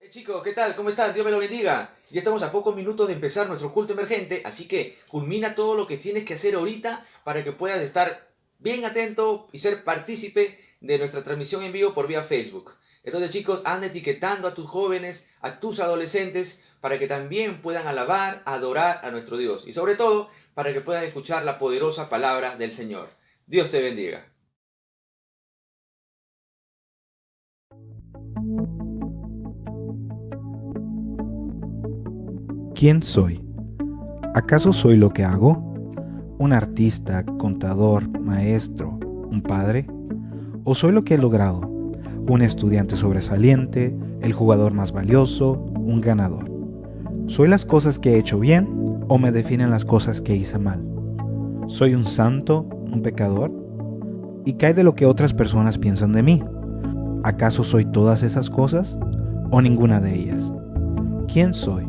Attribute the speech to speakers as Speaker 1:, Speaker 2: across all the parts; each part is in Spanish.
Speaker 1: Chicos, ¿qué tal? ¿Cómo están? Dios me lo bendiga. Ya estamos a pocos minutos de empezar nuestro culto emergente, así que culmina todo lo que tienes que hacer ahorita para que puedas estar bien atento y ser partícipe de nuestra transmisión en vivo por vía Facebook. Entonces, chicos, anda etiquetando a tus jóvenes, a tus adolescentes, para que también puedan alabar, adorar a nuestro Dios y sobre todo para que puedan escuchar la poderosa palabra del Señor. Dios te bendiga.
Speaker 2: ¿Quién soy? ¿Acaso soy lo que hago? ¿Un artista, contador, maestro, un padre? ¿O soy lo que he logrado? ¿Un estudiante sobresaliente, el jugador más valioso, un ganador? ¿Soy las cosas que he hecho bien o me definen las cosas que hice mal? ¿Soy un santo, un pecador? ¿Y qué hay de lo que otras personas piensan de mí? ¿Acaso soy todas esas cosas o ninguna de ellas? ¿Quién soy?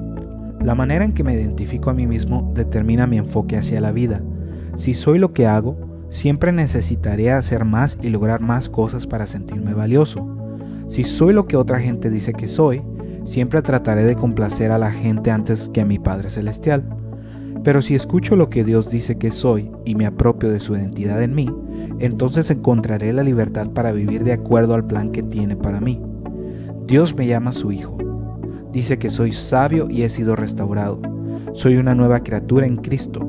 Speaker 2: La manera en que me identifico a mí mismo determina mi enfoque hacia la vida. Si soy lo que hago, siempre necesitaré hacer más y lograr más cosas para sentirme valioso. Si soy lo que otra gente dice que soy, siempre trataré de complacer a la gente antes que a mi Padre Celestial. Pero si escucho lo que Dios dice que soy y me apropio de su identidad en mí, entonces encontraré la libertad para vivir de acuerdo al plan que tiene para mí. Dios me llama su hijo. Dice que soy sabio y he sido restaurado. Soy una nueva criatura en Cristo.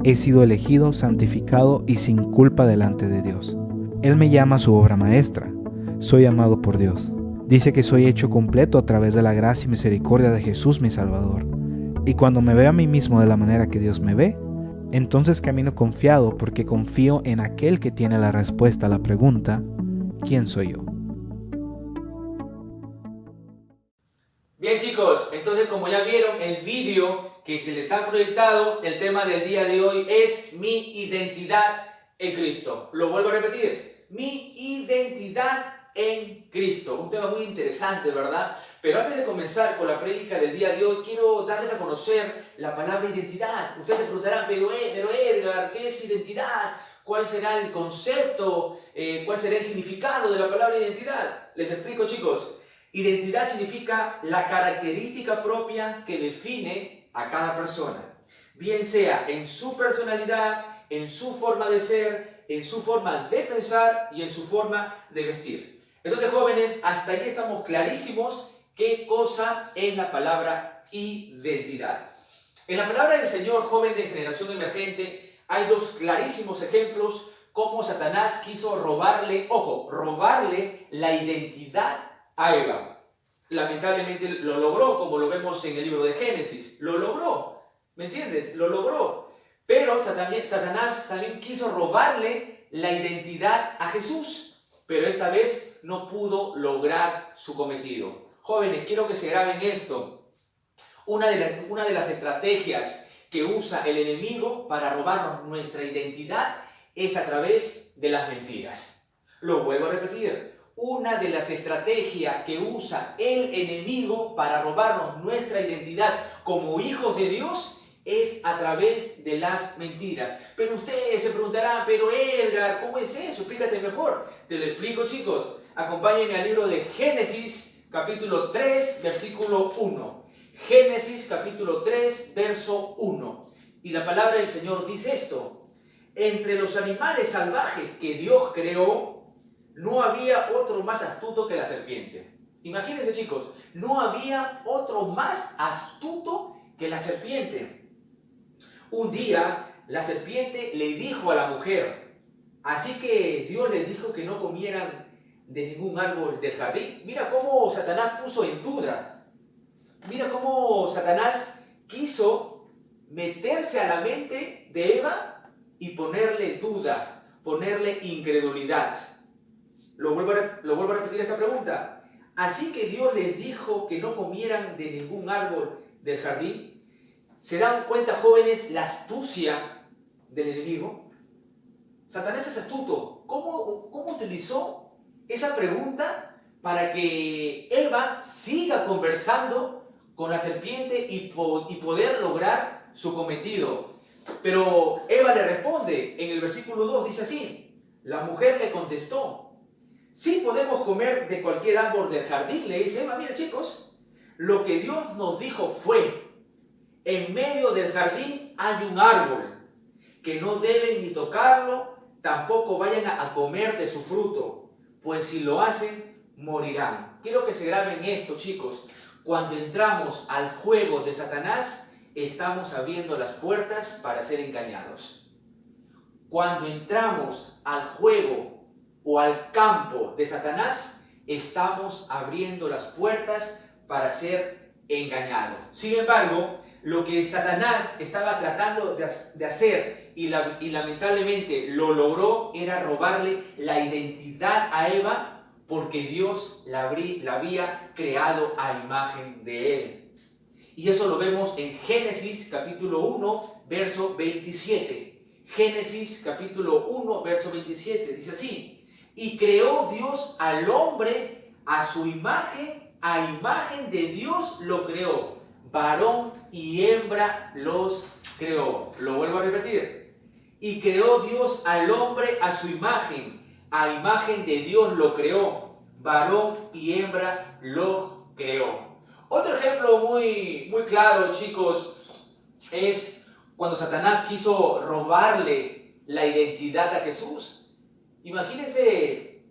Speaker 2: He sido elegido, santificado y sin culpa delante de Dios. Él me llama su obra maestra. Soy amado por Dios. Dice que soy hecho completo a través de la gracia y misericordia de Jesús mi Salvador. Y cuando me veo a mí mismo de la manera que Dios me ve, entonces camino confiado porque confío en aquel que tiene la respuesta a la pregunta, ¿quién soy yo?
Speaker 1: Bien chicos, entonces como ya vieron el vídeo que se les ha proyectado, el tema del día de hoy es mi identidad en Cristo. Lo vuelvo a repetir, mi identidad en Cristo. Un tema muy interesante, ¿verdad? Pero antes de comenzar con la prédica del día de hoy, quiero darles a conocer la palabra identidad. Ustedes se preguntarán, pero Edgar, ¿qué es identidad? ¿Cuál será el concepto? ¿Cuál será el significado de la palabra identidad? Les explico chicos. Identidad significa la característica propia que define a cada persona, bien sea en su personalidad, en su forma de ser, en su forma de pensar y en su forma de vestir. Entonces, jóvenes, hasta ahí estamos clarísimos qué cosa es la palabra identidad. En la palabra del Señor, joven de generación emergente, hay dos clarísimos ejemplos cómo Satanás quiso robarle, ojo, robarle la identidad a Eva. Lamentablemente lo logró, como lo vemos en el libro de Génesis. Lo logró, ¿me entiendes? Lo logró. Pero Satanás también quiso robarle la identidad a Jesús, pero esta vez no pudo lograr su cometido. Jóvenes, quiero que se graben esto. Una de las estrategias que usa el enemigo para robarnos nuestra identidad es a través de las mentiras. Lo vuelvo a repetir. Una de las estrategias que usa el enemigo para robarnos nuestra identidad como hijos de Dios es a través de las mentiras. Pero ustedes se preguntarán, pero Edgar, ¿cómo es eso? Explícate mejor. Te lo explico, chicos. Acompáñenme al libro de Génesis, capítulo 3, versículo 1. Génesis, capítulo 3, verso 1. Y la palabra del Señor dice esto. Entre los animales salvajes que Dios creó, no había otro más astuto que la serpiente. Imagínense chicos, no había otro más astuto que la serpiente. Un día la serpiente le dijo a la mujer, así que Dios les dijo que no comieran de ningún árbol del jardín. Mira cómo Satanás puso en duda. Mira cómo Satanás quiso meterse a la mente de Eva y ponerle duda, ponerle incredulidad. Lo vuelvo a repetir esta pregunta. Así que Dios les dijo que no comieran de ningún árbol del jardín. ¿Se dan cuenta, jóvenes, la astucia del enemigo? Satanás es astuto. ¿Cómo utilizó esa pregunta para que Eva siga conversando con la serpiente y poder lograr su cometido? Pero Eva le responde, en el versículo 2 dice así, la mujer le contestó, sí podemos comer de cualquier árbol del jardín, le dice Eva, mira chicos, Lo que Dios nos dijo fue: en medio del jardín hay un árbol que no deben ni tocarlo, tampoco vayan a comer de su fruto, pues si lo hacen, morirán. Quiero que se graben esto, chicos. Cuando entramos al juego de Satanás, estamos abriendo las puertas para ser engañados. Cuando entramos al juego o al campo de Satanás, estamos abriendo las puertas para ser engañados. Sin embargo, lo que Satanás estaba tratando de hacer y lamentablemente lo logró era robarle la identidad a Eva, porque Dios la había creado a imagen de él. Y eso lo vemos en Génesis capítulo 1, verso 27. Génesis capítulo 1, verso 27. Dice así: y creó Dios al hombre a su imagen, a imagen de Dios lo creó. Varón y hembra los creó. Lo vuelvo a repetir. Y creó Dios al hombre a su imagen. A imagen de Dios lo creó. Varón y hembra lo creó. Otro ejemplo muy claro, chicos, es cuando Satanás quiso robarle la identidad a Jesús. Imagínense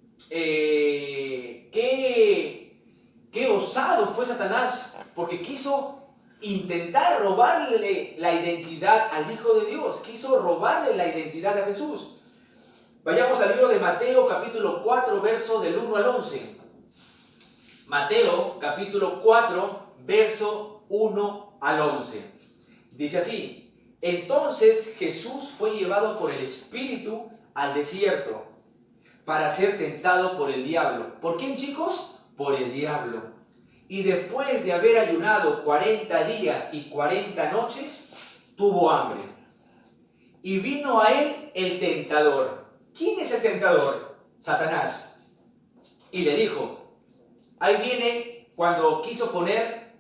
Speaker 1: qué osado fue Satanás, porque quiso intentar robarle la identidad al Hijo de Dios, quiso robarle la identidad a Jesús. Vayamos al libro de Mateo, capítulo 4, verso del 1 al 11. Mateo, capítulo 4, verso 1 al 11. Dice así: entonces Jesús fue llevado por el Espíritu al desierto para ser tentado por el diablo. ¿Por quién, chicos? Por el diablo. Y después de haber ayunado 40 días y 40 noches, tuvo hambre. Y vino a él el tentador. ¿Quién es el tentador? Satanás. Y le dijo, ahí viene cuando quiso poner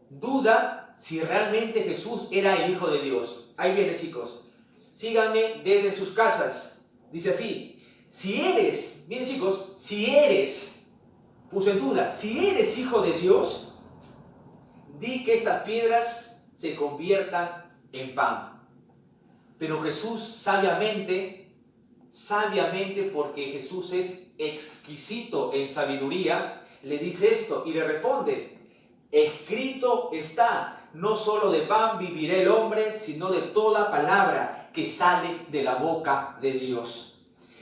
Speaker 1: duda si realmente Jesús era el Hijo de Dios. Ahí viene, chicos. Síganme desde sus casas. Dice así: si eres, miren, chicos, si eres, puso en duda, si eres Hijo de Dios, di que estas piedras se conviertan en pan. Pero Jesús sabiamente, porque Jesús es exquisito en sabiduría, le dice esto y le responde: escrito está, no solo de pan vivirá el hombre, sino de toda palabra que sale de la boca de Dios.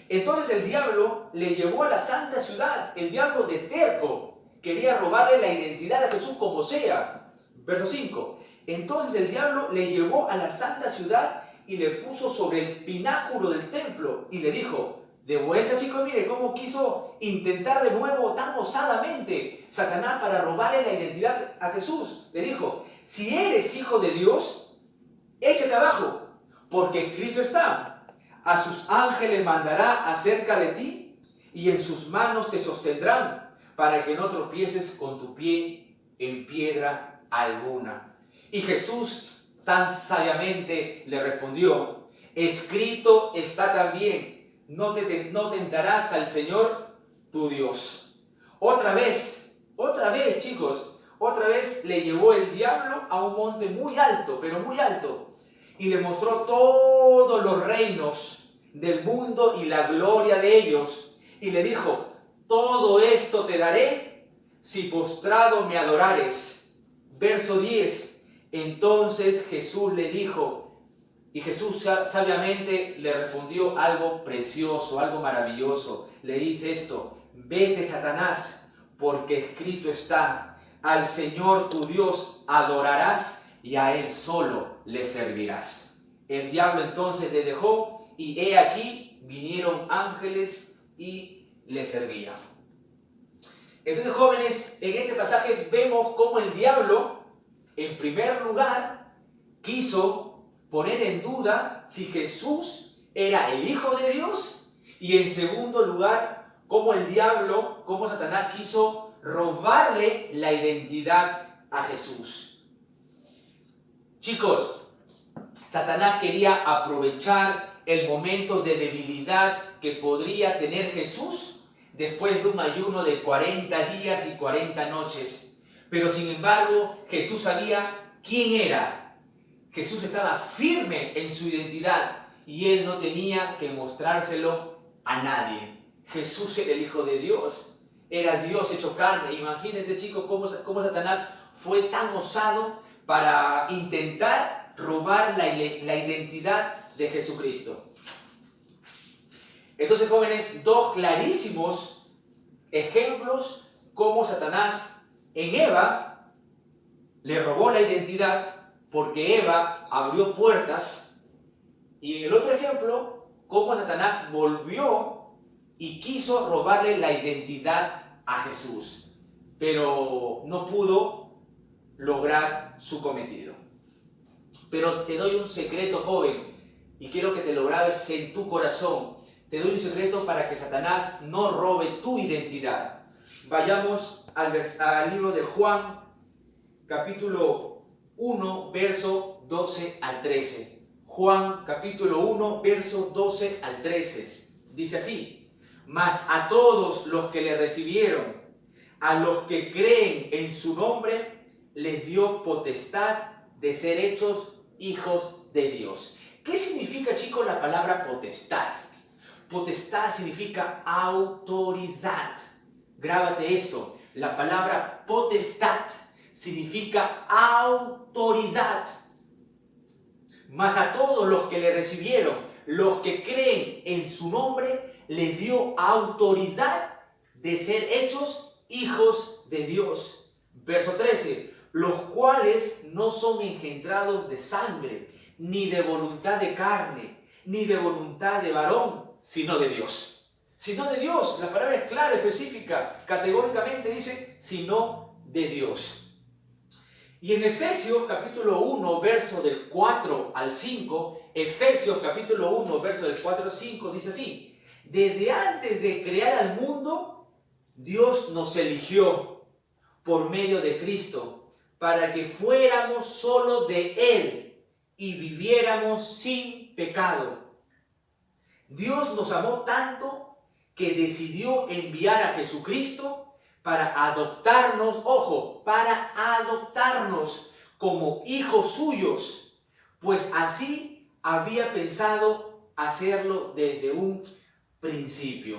Speaker 1: Entonces el diablo le llevó a la santa ciudad. El diablo de terco quería robarle la identidad a Jesús como sea. Verso 5. Entonces el diablo le llevó a la santa ciudad y le puso sobre el pináculo del templo y le dijo, de vuelta, chicos, mire cómo quiso intentar de nuevo tan osadamente Satanás para robarle la identidad a Jesús. Le dijo, si eres Hijo de Dios, échate abajo, porque escrito está, a sus ángeles mandará acerca de ti y en sus manos te sostendrán para que no tropieces con tu pie en piedra alguna. Y Jesús tan sabiamente le respondió, escrito está también, no tentarás al Señor tu Dios. Otra vez, chicos, otra vez le llevó el diablo a un monte muy alto, pero muy alto, y le mostró todos los reinos del mundo y la gloria de ellos, y le dijo, todo esto te daré si postrado me adorares. Verso 10. Entonces Jesús le dijo, y Jesús sabiamente le respondió algo precioso, algo maravilloso. Le dice esto, vete, Satanás, porque escrito está, al Señor tu Dios adorarás y a Él solo le servirás. El diablo entonces le dejó y he aquí vinieron ángeles y le servían. Entonces, jóvenes, en este pasaje vemos cómo el diablo, en primer lugar, quiso poner en duda si Jesús era el Hijo de Dios, y en segundo lugar, cómo el diablo, cómo Satanás quiso robarle la identidad a Jesús. Chicos, Satanás quería aprovechar el momento de debilidad que podría tener Jesús después de un ayuno de 40 días y 40 noches, Pero sin embargo, Jesús sabía quién era. Jesús estaba firme en su identidad y él no tenía que mostrárselo a nadie. Jesús era el Hijo de Dios, era Dios hecho carne. Imagínense, chicos, cómo Satanás fue tan osado para intentar robar la identidad de Jesucristo. Entonces, jóvenes, dos clarísimos ejemplos cómo Satanás en Eva le robó la identidad porque Eva abrió puertas, y en el otro ejemplo, cómo Satanás volvió y quiso robarle la identidad a Jesús, pero no pudo lograr su cometido. Pero te doy un secreto, joven, y quiero que te lo grabes en tu corazón. Te doy un secreto para que Satanás no robe tu identidad. Vayamos al libro de Juan, capítulo 1, verso 12 al 13. Juan, capítulo 1, verso 12 al 13. Dice así: mas a todos los que le recibieron, a los que creen en su nombre, les dio potestad de ser hechos hijos de Dios. ¿Qué significa, chicos, la palabra potestad? Potestad significa autoridad. Grábate esto. La palabra potestad significa autoridad. Mas a todos los que le recibieron, los que creen en su nombre, les dio autoridad de ser hechos hijos de Dios. Verso 13. Los cuales no son engendrados de sangre, ni de voluntad de carne, ni de voluntad de varón, sino de Dios. Sino de Dios. La palabra es clara, específica. Categóricamente dice, sino de Dios. Y en Efesios capítulo 1, verso del 4 al 5, Efesios capítulo 1, verso del 4 al 5, dice así: desde antes de crear al mundo, Dios nos eligió por medio de Cristo, para que fuéramos solos de Él y viviéramos sin pecado. Dios nos amó tanto que decidió enviar a Jesucristo para adoptarnos, ojo, para adoptarnos como hijos suyos, pues así había pensado hacerlo desde un principio.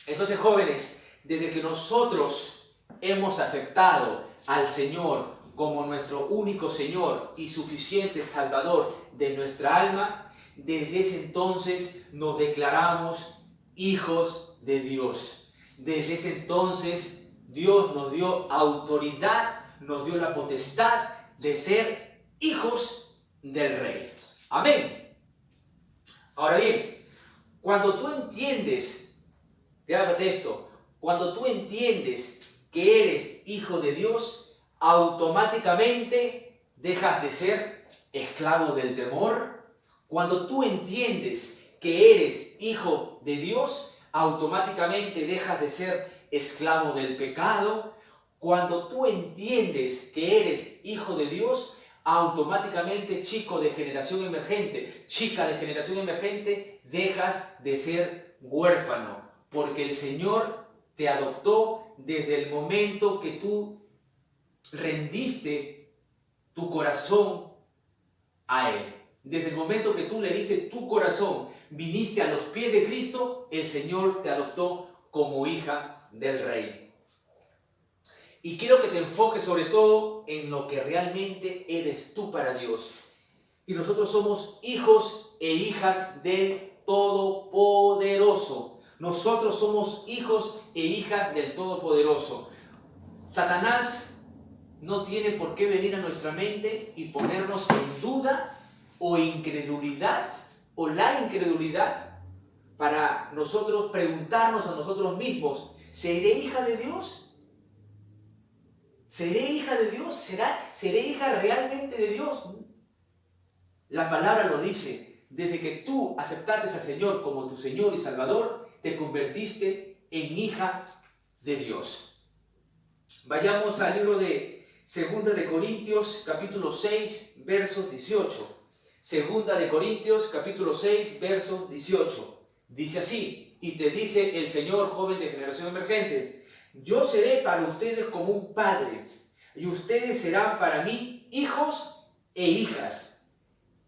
Speaker 1: Entonces, jóvenes, desde que nosotros hemos aceptado al Señor como nuestro único Señor y suficiente Salvador de nuestra alma, desde ese entonces nos declaramos hijos de Dios. Desde ese entonces Dios nos dio autoridad, nos dio la potestad de ser hijos del Rey. Amén. Ahora bien, cuando tú entiendes, grábate esto, cuando tú entiendes que eres hijo de Dios, automáticamente dejas de ser esclavo del temor. Cuando tú entiendes que eres hijo de Dios, automáticamente dejas de ser esclavo del pecado. Cuando tú entiendes que eres hijo de Dios, automáticamente, chico de generación emergente, chica de generación emergente, dejas de ser huérfano, porque el Señor te adoptó desde el momento que tú rendiste tu corazón a Él. Desde el momento que tú le diste tu corazón, viniste a los pies de Cristo, el Señor te adoptó como hija del Rey. Y quiero que te enfoques sobre todo en lo que realmente eres tú para Dios. Y nosotros somos hijos e hijas del Todopoderoso. Nosotros somos hijos e hijas del Todopoderoso. Satanás no tiene por qué venir a nuestra mente y ponernos en duda o incredulidad, o la incredulidad, para nosotros preguntarnos a nosotros mismos: ¿seré hija de Dios? ¿Seré hija de Dios? ¿Seré hija realmente de Dios? La palabra lo dice: desde que tú aceptaste al Señor como tu Señor y Salvador, te convertiste en hija de Dios. Vayamos al libro de 2 de Corintios, capítulo 6, verso 18. Segunda de Corintios, capítulo 6, verso 18. Dice así: y te dice el Señor, joven de generación emergente: yo seré para ustedes como un padre, y ustedes serán para mí hijos e hijas.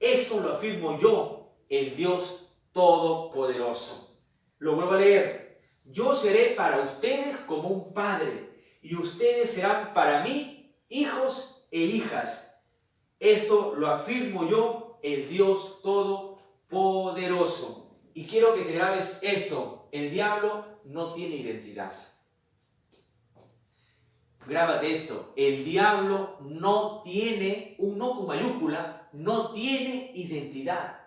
Speaker 1: Esto lo afirmo yo, el Dios Todopoderoso. Lo vuelvo a leer. Yo seré para ustedes como un padre, y ustedes serán para mí hijos e hijas. Esto lo afirmo yo, el Dios Todopoderoso. Y quiero que te grabes esto. El diablo no tiene identidad. Grábate esto. El diablo no tiene, un no con mayúscula, no tiene identidad.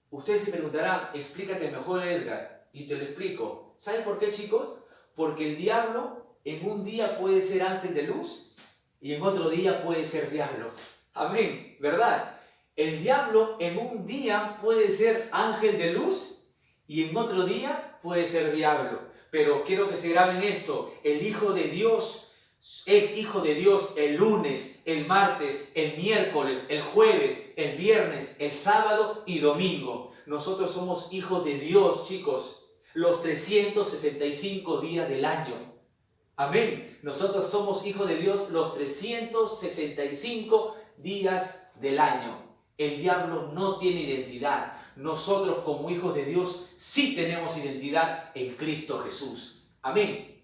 Speaker 1: Ustedes se preguntarán, explícate mejor, Edgar. Y te lo explico. ¿Saben por qué, chicos? Porque el diablo en un día puede ser ángel de luz y en otro día puede ser diablo. Amén, ¿verdad? El diablo en un día puede ser ángel de luz y en otro día puede ser diablo. Pero quiero que se graben esto. El Hijo de Dios es Hijo de Dios el lunes, el martes, el miércoles, el jueves, el viernes, el sábado y domingo. Nosotros somos hijos de Dios, chicos, los 365 días del año. Amén. Nosotros somos hijos de Dios los 365 días del año. El diablo no tiene identidad. Nosotros como hijos de Dios sí tenemos identidad en Cristo Jesús. Amén.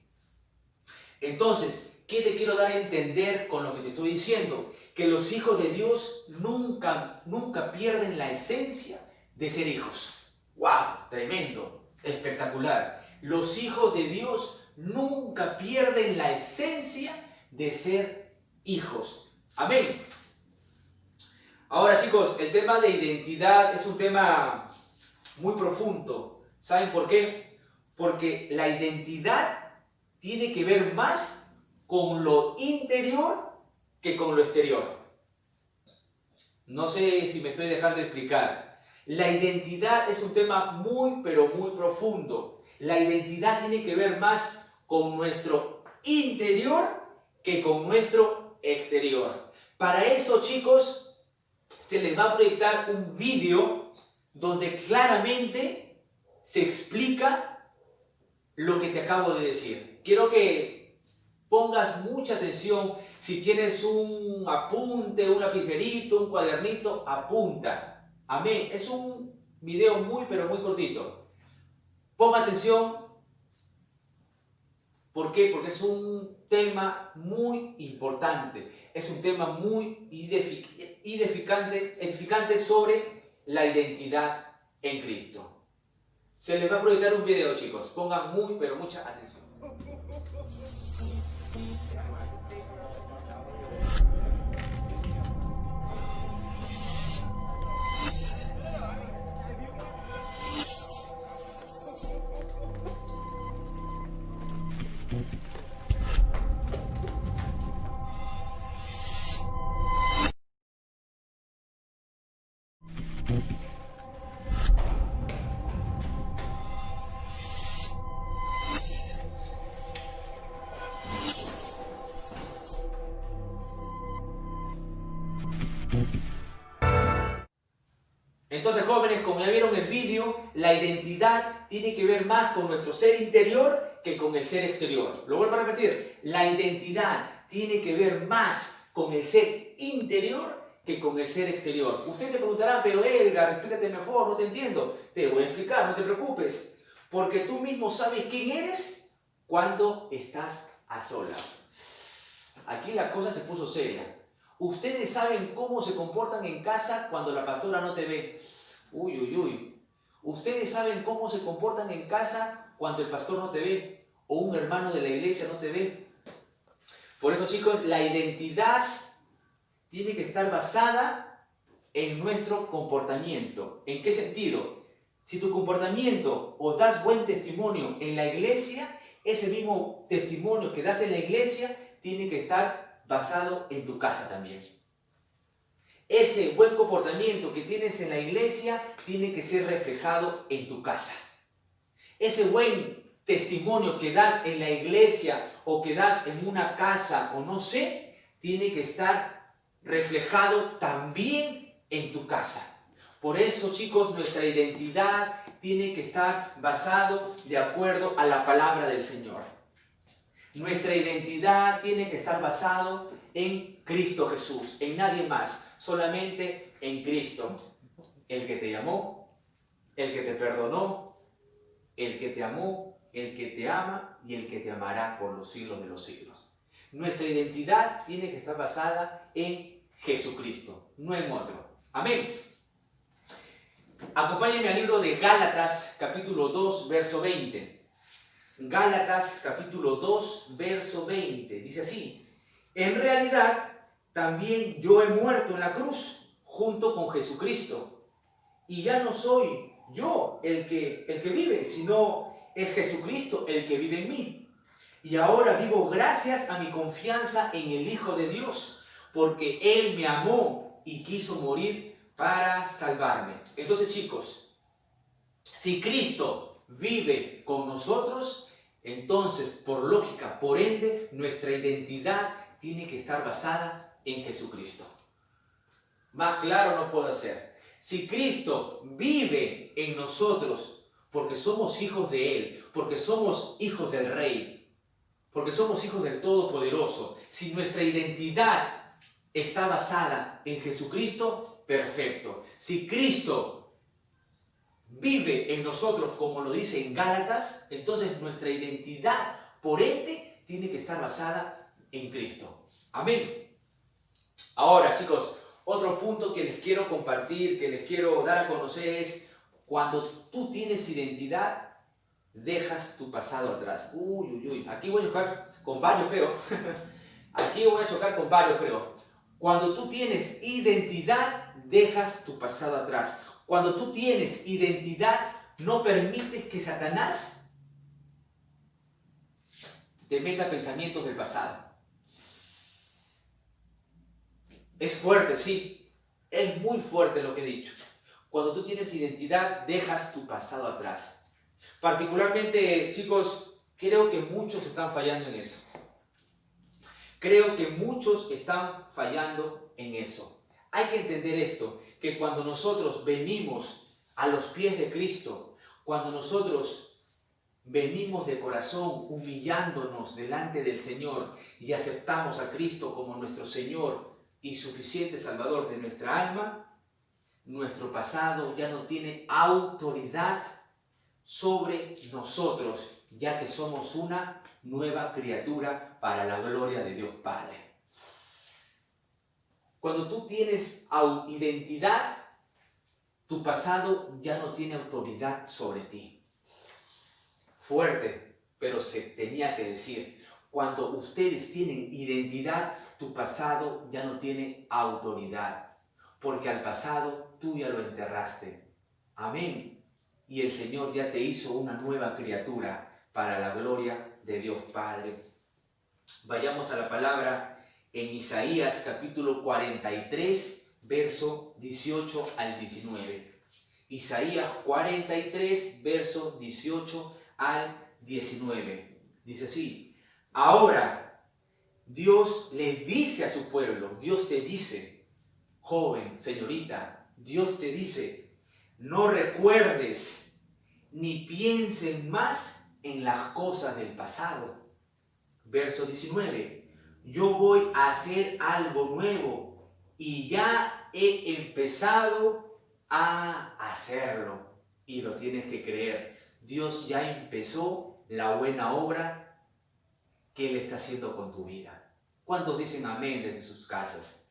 Speaker 1: Entonces, ¿qué te quiero dar a entender con lo que te estoy diciendo? Que los hijos de Dios nunca pierden la esencia de ser hijos. ¡Wow! Tremendo, espectacular. Los hijos de Dios nunca pierden la esencia de ser hijos. Amén. Ahora, chicos, el tema de identidad es un tema muy profundo. ¿Saben por qué? Porque la identidad tiene que ver más con lo interior que con lo exterior. No sé si me estoy dejando de explicar. La identidad es un tema muy, pero muy profundo. La identidad tiene que ver más con nuestro interior que con nuestro exterior. Para eso, chicos, se les va a proyectar un vídeo donde claramente se explica lo que te acabo de decir. Quiero que pongas mucha atención. Si tienes un apunte, un lapicerito, un cuadernito, apunta. Amén. Es un video muy, pero muy cortito. Ponga atención. ¿Por qué? Porque es un tema muy importante. Es un tema muy edificante sobre la identidad en Cristo. Se les va a proyectar un video, chicos. Pongan muy, pero mucha atención. Entonces, jóvenes, como ya vieron el vídeo, la identidad tiene que ver más con nuestro ser interior que con el ser exterior. Lo vuelvo a repetir, la identidad tiene que ver más con el ser interior que con el ser exterior. Ustedes se preguntarán, pero Edgar, explícate mejor, no te entiendo. Te voy a explicar, no te preocupes. Porque tú mismo sabes quién eres cuando estás a solas. Aquí la cosa se puso seria. Ustedes saben cómo se comportan en casa cuando la pastora no te ve. Uy, uy, uy. Ustedes saben cómo se comportan en casa cuando el pastor no te ve o un hermano de la iglesia no te ve. Por eso, chicos, la identidad tiene que estar basada en nuestro comportamiento. ¿En qué sentido? Si tu comportamiento o das buen testimonio en la iglesia, ese mismo testimonio que das en la iglesia tiene que estar basado en tu casa también. Ese buen comportamiento que tienes en la iglesia tiene que ser reflejado en tu casa. Ese buen testimonio que das en la iglesia o que das en una casa o no sé, tiene que estar reflejado también en tu casa. Por eso, chicos, nuestra identidad tiene que estar basado de acuerdo a la palabra del Señor. Nuestra identidad tiene que estar basada en Cristo Jesús, en nadie más, solamente en Cristo. El que te llamó, el que te perdonó, el que te amó, el que te ama y el que te amará por los siglos de los siglos. Nuestra identidad tiene que estar basada en Jesucristo, no en otro. Amén. Acompáñenme al libro de Gálatas, capítulo 2, verso 20. Gálatas, capítulo 2, verso 20. Dice así: en realidad, también yo he muerto en la cruz junto con Jesucristo. Y ya no soy yo el que vive, sino es Jesucristo el que vive en mí. Y ahora vivo gracias a mi confianza en el Hijo de Dios, porque Él me amó y quiso morir para salvarme. Entonces, chicos, si Cristo vive con nosotros, entonces, por lógica, por ende, nuestra identidad tiene que estar basada en Jesucristo. Más claro no puedo ser. Si Cristo vive en nosotros, porque somos hijos de Él, porque somos hijos del Rey, porque somos hijos del Todopoderoso, si nuestra identidad está basada en Jesucristo, perfecto. Si Cristo vive en nosotros, como lo dice en Gálatas, entonces nuestra identidad, por ende, tiene que estar basada en Cristo. Amén. Ahora, chicos, otro punto que les quiero compartir, que les quiero dar a conocer es: cuando tú tienes identidad, dejas tu pasado atrás. Aquí voy a chocar con varios, creo. Aquí voy a chocar con varios, creo. Cuando tú tienes identidad, dejas tu pasado atrás. Cuando tú tienes identidad, no permites que Satanás te meta pensamientos del pasado. Es fuerte, sí. Es muy fuerte lo que he dicho. Cuando tú tienes identidad, dejas tu pasado atrás. Particularmente, chicos, creo que muchos están fallando en eso. Creo que muchos están fallando en eso. Hay que entender esto, que cuando nosotros venimos a los pies de Cristo, cuando nosotros venimos de corazón humillándonos delante del Señor y aceptamos a Cristo como nuestro Señor y suficiente Salvador de nuestra alma, nuestro pasado ya no tiene autoridad sobre nosotros, ya que somos una nueva criatura para la gloria de Dios Padre. Cuando tú tienes identidad, tu pasado ya no tiene autoridad sobre ti. Fuerte, pero se tenía que decir. Cuando ustedes tienen identidad, tu pasado ya no tiene autoridad, porque al pasado tú ya lo enterraste. Amén. Y el Señor ya te hizo una nueva criatura para la gloria de Dios Padre. Vayamos a la palabra en Isaías capítulo 43, verso 18 al 19. Isaías 43, verso 18 al 19. Dice así: ahora Dios le dice a su pueblo, Dios te dice, joven, señorita, Dios te dice: no recuerdes ni piensen más en las cosas del pasado. Verso 19. Yo voy a hacer algo nuevo y ya he empezado a hacerlo. Y lo tienes que creer. Dios ya empezó la buena obra que Él está haciendo con tu vida. ¿Cuántos dicen amén desde sus casas?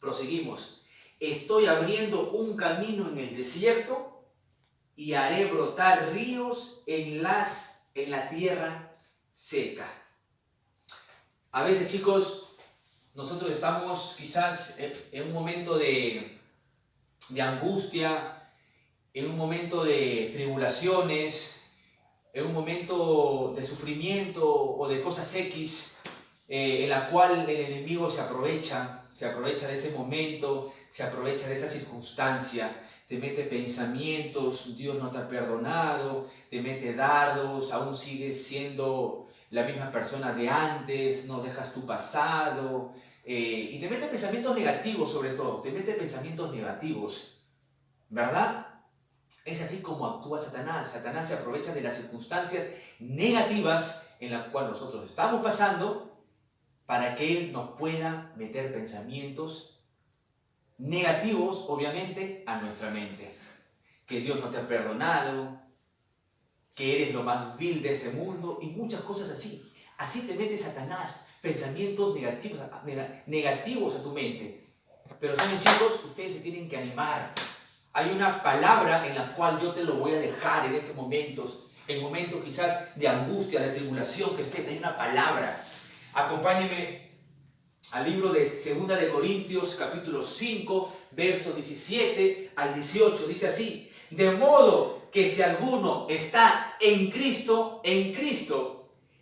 Speaker 1: Proseguimos. Estoy abriendo un camino en el desierto y haré brotar ríos en la tierra seca. A veces, chicos, nosotros estamos quizás en un momento de angustia, en un momento de tribulaciones, en un momento de sufrimiento o de cosas X, en la cual el enemigo se aprovecha de ese momento, se aprovecha de esa circunstancia. Te mete pensamientos, Dios no te ha perdonado, te mete dardos, aún sigues siendo la misma persona de antes, no dejas tu pasado, y te mete pensamientos negativos sobre todo, te mete pensamientos negativos, ¿verdad? Es así como actúa Satanás. Satanás se aprovecha de las circunstancias negativas en las cuales nosotros estamos pasando para que Él nos pueda meter pensamientos negativos, obviamente, a nuestra mente. Que Dios no te ha perdonado, que eres lo más vil de este mundo y muchas cosas así. Así te mete Satanás, pensamientos negativos a tu mente. Pero saben, chicos, ustedes se tienen que animar. Hay una palabra en la cual yo te lo voy a dejar en estos momentos, en momentos quizás de angustia, de tribulación que estés. Hay una palabra. Acompáñenme al libro de 2 de Corintios, capítulo 5, versos 17 al 18. Dice así: de modo que si alguno está en Cristo,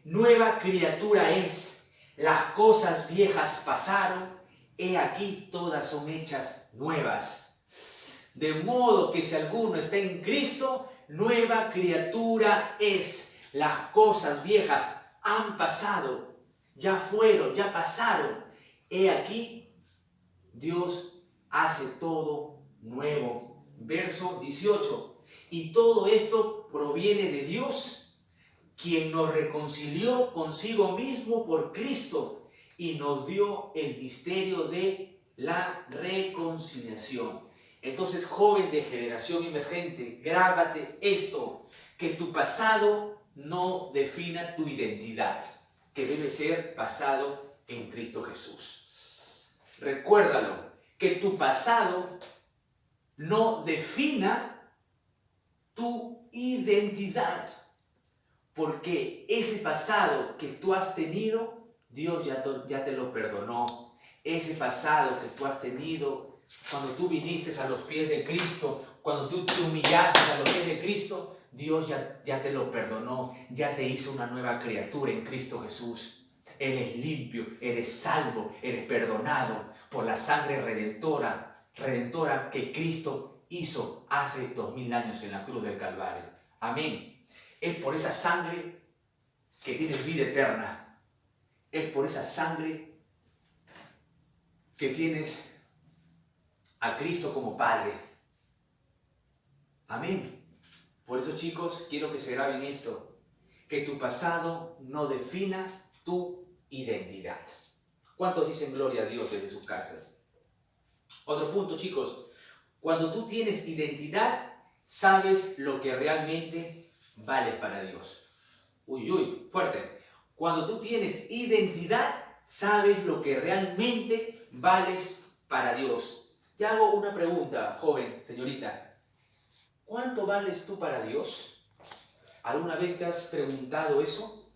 Speaker 1: nueva criatura es. Las cosas viejas pasaron, he aquí todas son hechas nuevas. De modo que si alguno está en Cristo, nueva criatura es. Las cosas viejas han pasado, ya fueron, ya pasaron. He aquí, Dios hace todo nuevo. Verso 18. Y todo esto proviene de Dios, quien nos reconcilió consigo mismo por Cristo y nos dio el misterio de la reconciliación. Entonces, joven de generación emergente, grábate esto, que tu pasado no defina tu identidad, que debe ser basado en Cristo Jesús. Recuérdalo, que tu pasado no defina tu identidad, porque ese pasado que tú has tenido, Dios ya te lo perdonó. Ese pasado que tú has tenido cuando tú viniste a los pies de Cristo, cuando tú te humillaste a los pies de Cristo, Dios ya te lo perdonó, ya te hizo una nueva criatura en Cristo Jesús. Eres limpio, eres salvo, eres perdonado por la sangre redentora que Cristo hizo hace 2000 años en la cruz del Calvario. Amén. Es por esa sangre que tienes vida eterna. Es por esa sangre que tienes a Cristo como Padre. Amén. Por eso, chicos, quiero que se graben esto, que tu pasado no defina tu identidad. ¿Cuántos dicen gloria a Dios desde sus casas? Otro punto, chicos, cuando tú tienes identidad, sabes lo que realmente vales para Dios. Uy, fuerte. Cuando tú tienes identidad, sabes lo que realmente vales para Dios. Te hago una pregunta, joven, señorita. ¿Cuánto vales tú para Dios? ¿Alguna vez te has preguntado eso?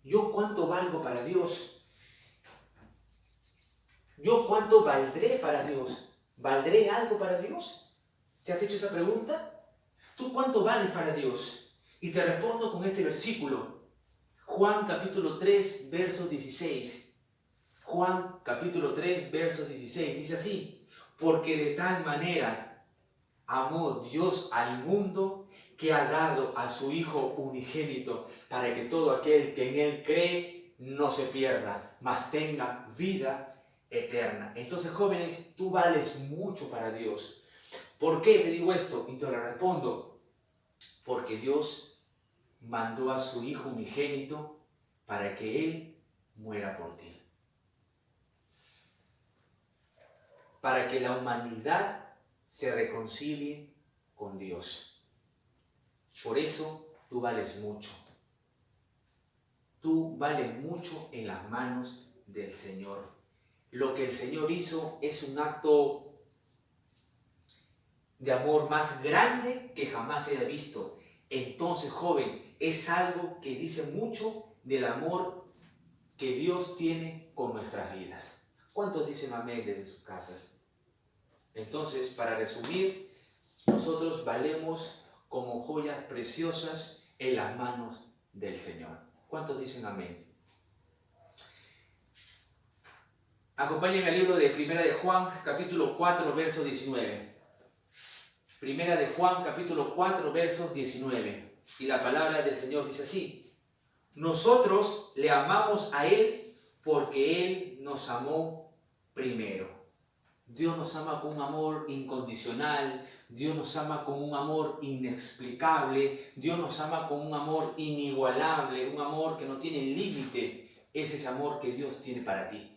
Speaker 1: ¿Yo cuánto valgo para Dios? ¿Yo cuánto valdré para Dios? ¿Valdré algo para Dios? ¿Te has hecho esa pregunta? ¿Tú cuánto vales para Dios? Y te respondo con este versículo. Juan capítulo 3, versos 16. Juan capítulo 3, versos 16. Dice así: porque de tal manera amó Dios al mundo que ha dado a su Hijo unigénito, para que todo aquel que en Él cree no se pierda, mas tenga vida eterna. Entonces, jóvenes, tú vales mucho para Dios. ¿Por qué te digo esto? Y te lo respondo. Porque Dios mandó a su Hijo unigénito para que Él muera por ti. Para que la humanidad se reconcilie con Dios. Por eso tú vales mucho. Tú vales mucho en las manos del Señor. Lo que el Señor hizo es un acto de amor más grande que jamás se haya visto. Entonces, joven, es algo que dice mucho del amor que Dios tiene con nuestras vidas. ¿Cuántos dicen amén desde sus casas? Entonces, para resumir, nosotros valemos como joyas preciosas en las manos del Señor. ¿Cuántos dicen amén? Acompáñenme al libro de Primera de Juan, capítulo 4, verso 19. Primera de Juan, capítulo 4, verso 19. Y la palabra del Señor dice así: nosotros le amamos a Él porque Él nos amó primero. Dios nos ama con un amor incondicional, Dios nos ama con un amor inexplicable, Dios nos ama con un amor inigualable, un amor que no tiene límite. Es ese amor que Dios tiene para ti.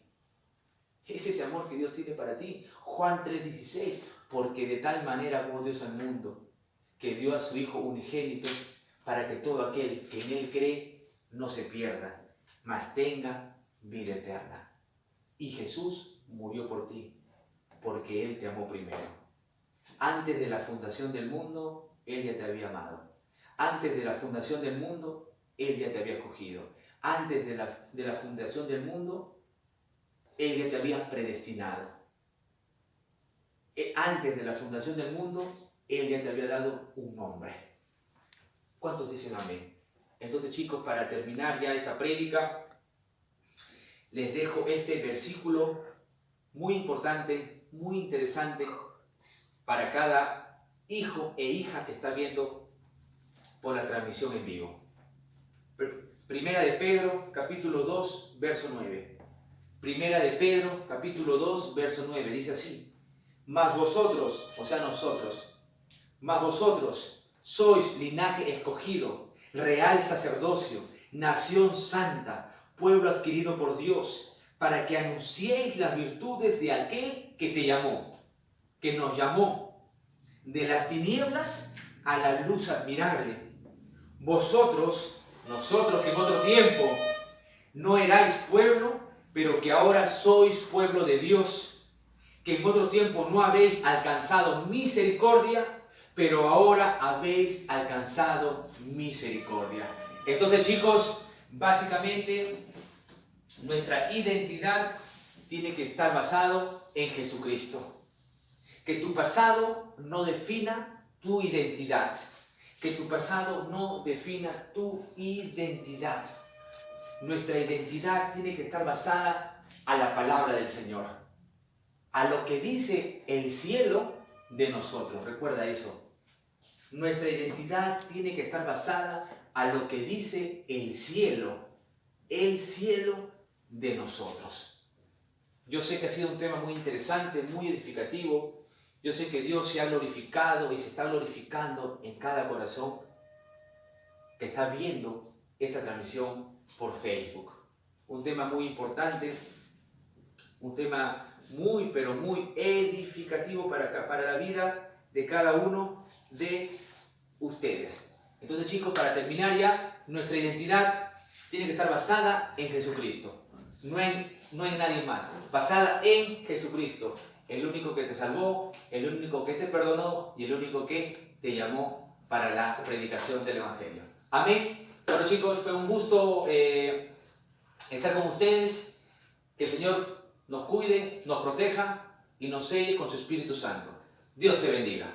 Speaker 1: Es ese amor que Dios tiene para ti. Juan 3:16, porque de tal manera amó Dios al mundo, que dio a su Hijo unigénito, para que todo aquel que en Él cree no se pierda, mas tenga vida eterna. Y Jesús murió por ti, porque Él te amó primero. Antes de la fundación del mundo, Él ya te había amado. Antes de la fundación del mundo, Él ya te había escogido. Antes de la fundación del mundo, Él ya te había predestinado. Antes de la fundación del mundo, Él ya te había dado un nombre. ¿Cuántos dicen amén? Entonces, chicos, para terminar ya esta prédica, les dejo este versículo muy importante, muy interesante para cada hijo e hija que está viendo por la transmisión en vivo. Primera de Pedro, capítulo 2, verso 9. Primera de Pedro, capítulo 2, verso 9. Dice así: mas vosotros, o sea nosotros, mas vosotros sois linaje escogido, real sacerdocio, nación santa, pueblo adquirido por Dios, para que anunciéis las virtudes de aquel que te llamó, que nos llamó, de las tinieblas a la luz admirable. Vosotros, nosotros que en otro tiempo no erais pueblo, pero que ahora sois pueblo de Dios, que en otro tiempo no habéis alcanzado misericordia, pero ahora habéis alcanzado misericordia. Entonces, chicos, básicamente nuestra identidad tiene que estar basado en Jesucristo. Que tu pasado no defina tu identidad. Que tu pasado no defina tu identidad. Nuestra identidad tiene que estar basada a la palabra del Señor, a lo que dice el cielo de nosotros. Recuerda eso. Nuestra identidad tiene que estar basada a lo que dice el cielo de nosotros. Yo sé que ha sido un tema muy interesante, muy edificativo. Yo sé que Dios se ha glorificado y se está glorificando en cada corazón que está viendo esta transmisión por Facebook. Un tema muy importante, un tema muy, pero muy edificativo para la vida de cada uno de ustedes. Entonces, chicos, para terminar ya, nuestra identidad tiene que estar basada en Jesucristo, no en nadie más, basada en Jesucristo, el único que te salvó, el único que te perdonó y el único que te llamó para la predicación del Evangelio. Amén. Bueno, chicos, fue un gusto estar con ustedes. Que el Señor nos cuide, nos proteja y nos selle con su Espíritu Santo. Dios te bendiga.